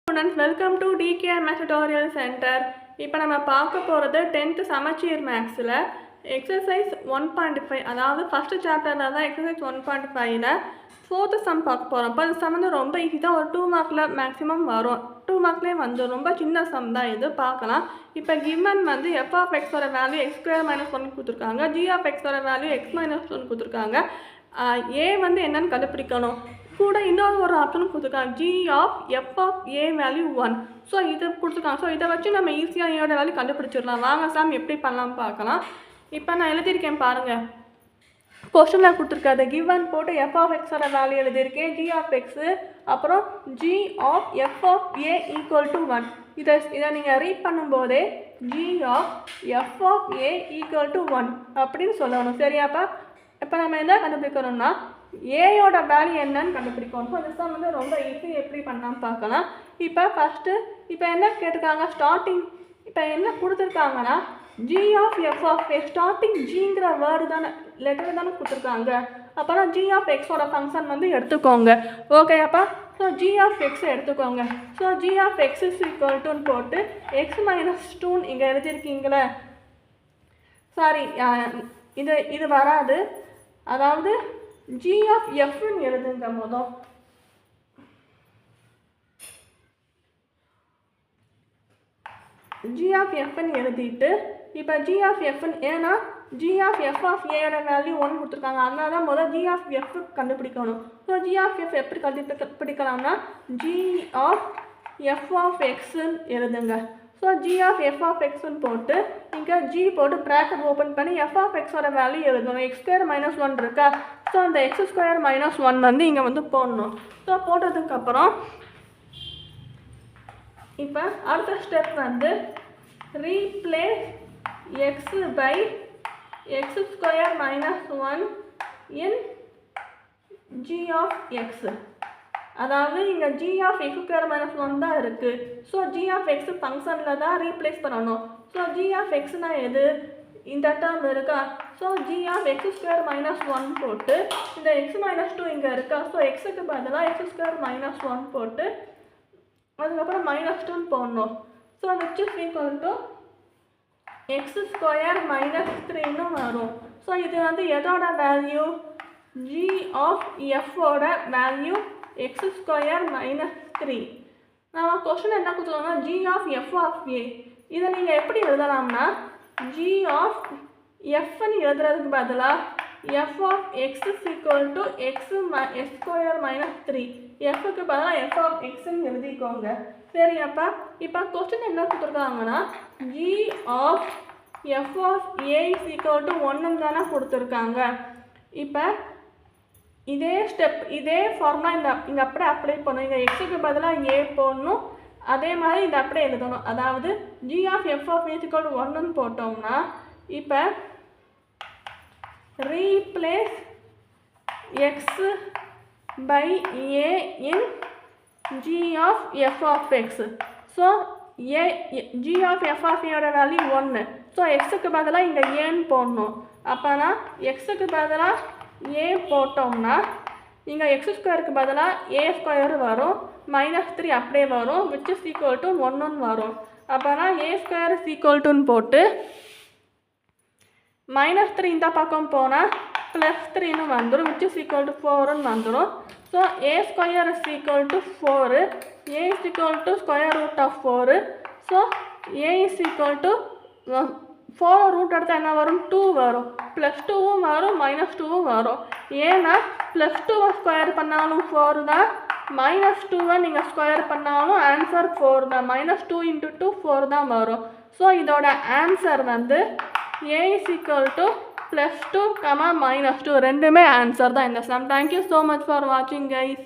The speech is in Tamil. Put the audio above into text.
Students, welcome to DKMS Tutorial Center. இப்போ நம்ம பார்க்க போகிறது 10th சமச்சீர் மேக்ஸில் எக்ஸசைஸ் 1.5 அதாவது ஃபஸ்ட்டு சாப்டரில் தான் எக்ஸசைஸ் 1.5ல் 4th சம் பார்க்க போகிறோம். இப்போ இந்த சம் வந்து ரொம்ப ஈஸி தான், ஒரு 2 மார்க்கில் மேக்ஸிமம் வரும், 2 மார்க்லேயே வந்து ரொம்ப சின்ன சம் தான் இது, பார்க்கலாம். இப்போ கிவன் வந்து f of x ஓட வேல்யூ x² - 1 கொடுத்துருக்காங்க, g of x ஓட வேல்யூ x - 1 கொடுத்துருக்காங்க. a வந்து என்னன்னு கண்டுபிடிக்கணும், கூட இன்னொரு ஒரு ஆப்ஷனும் கொடுத்துருக்காங்க, g of f of a value 1. So இது கொடுத்துருக்காங்க. ஸோ இதை வச்சு நம்ம ஈஸியாக ஏயோட வேல்யூ கண்டுபிடிச்சிடலாம். வாங்க சாம் எப்படி பண்ணலாம் பார்க்கலாம். இப்போ நான் எழுதியிருக்கேன் பாருங்கள், கொஸ்டினில் கொடுத்துருக்காது கிவன் போட்டு f of x ஓட வேல்யூ எழுதியிருக்கேன், g of x அப்புறம் g of f of a equal to 1. இதை நீங்கள் ரீட் பண்ணும்போதே g of f of a equal to 1 அப்படின்னு சொல்லணும். சரியாப்பா? இப்போ நம்ம என்ன கண்டுபிடிக்கணும்னா ஏயோட வேல்யூ என்னன்னு கண்டுபிடிக்கணும். ஸோ இந்த சம் வந்து ரொம்ப ஈஸி, எப்படி பண்ணாமல் பார்க்கலாம். இப்போ ஃபஸ்ட்டு இப்போ என்ன கேட்டிருக்காங்க, ஸ்டார்டிங் இப்போ என்ன கொடுத்துருக்காங்கன்னா g of f of a, starting ஜிங்கிற வேர்டு தானே, லெட்டர் தானே கொடுத்துருக்காங்க. அப்புறம் g of xோட ஃபங்க்ஷன் வந்து எடுத்துக்கோங்க. ஓகே அப்பா? ஸோ g of x எடுத்துக்கோங்க. So g of x is equal to போட்டு x - 2 இங்கே எழுதியிருக்கீங்களே, சாரி இது வராது, அதாவது g of fன்னு எழுதுங்க. மொதல் g of fன்னு எழுதிட்டு இப்போ g of fன்னு, ஏன்னா g of f of a ஓட வேல்யூ 1 கொடுத்துருக்காங்க, அதனால தான் முதல் g of f கண்டுபிடிக்கணும். ஸோ g of f எப்படி கண்டுபிடிக்கலாம்னா g of f of xன்னு எழுதுங்க. So g of f of xன்னு போட்டு இங்கே g போட்டு ப்ராக்கெட் ஓப்பன் பண்ணி f of x ஓட வேல்யூ எழுதணும். x² - 1 இருக்கா, ஸோ அந்த x² - 1 வந்து இங்கே வந்து போடணும். ஸோ போட்டதுக்கப்புறம் இப்போ அடுத்த ஸ்டெப் வந்து replace x by x² - 1 in g of x. அதாவது இங்கே g of x² - 1 தான் இருக்குது. ஸோ g of x ஃபங்க்ஷனில் தான் ரீப்ளேஸ் பண்ணணும். ஸோ g of xனா எது, இந்த டேர்ம் இருக்கா, ஸோ g of x² - 1 போட்டு இந்த x - 2 இங்கே இருக்கா, ஸோ xக்கு பதிலாக x² - 1 போட்டு அதுக்கப்புறம் -2 போடணும். So which is equal to x² - 3ன்னு வரும். ஸோ இது வந்து எதோட வேல்யூ, g of f ஓட வேல்யூ x² - 3. நம்ம கொஸ்டின் என்ன கொடுத்துருவோம்னா g of f of a. இதை நீங்கள் எப்படி எழுதலாம்னா g of fன்னு எழுதுறதுக்கு பதிலாக f of x is equal to x² - 3, fக்கு பதிலாக f of xன்னு எழுதிக்கோங்க. சரியாப்பா? இப்போ கொஸ்டின் என்ன கொடுத்துருக்காங்கன்னா g of f of a is equal to 1 தானே கொடுத்துருக்காங்க. இப்போ இதே ஸ்டெப், இதே ஃபார்முலா இங்கே அப்படியே அப்ளை பண்ணணும். இங்கே எக்ஸுக்கு பதிலாக a போடணும், அதே மாதிரி இதை அப்படியே எழுதணும். அதாவது g of f of a is equal to 1ன்னு போட்டோம்னா இப்போ replace x by a in g of f of x. So g of f of a ஓட வேல்யூ 1, ஸோ எக்ஸுக்கு பதிலாக இங்கே ஏன்னு போடணும். அப்போனா எக்ஸுக்கு பதிலாக a போட்டோம்னா இங்கே x² பதிலாக a² வரும், -3 அப்படியே வரும், which is equal to 1 வரும். அப்போனா a² is equal toன்னு போட்டு -3 இந்த பக்கம் போனால் +3ன்னு வந்துடும், which is equal to 4ன்னு வந்துடும். So a² is equal to 4, a is equal to square root of 4. So a is equal to 4 root எடுத்தால் என்ன வரும், 2 வரும், +2வும் வரும் -2வும் வரும். ஏன்னா +2 ஸ்கொயர் பண்ணாலும் 4 தான், -2 நீங்கள் ஸ்கொயர் பண்ணாலும் ஆன்சர் 4 தான், -2 × 2 4 தான் வரும். ஸோ இதோட ஆன்சர் வந்து a is equal to +2, -2 ரெண்டுமே ஆன்சர் தான் இந்த sum. Thank you so much for வாட்சிங் கைஸ்.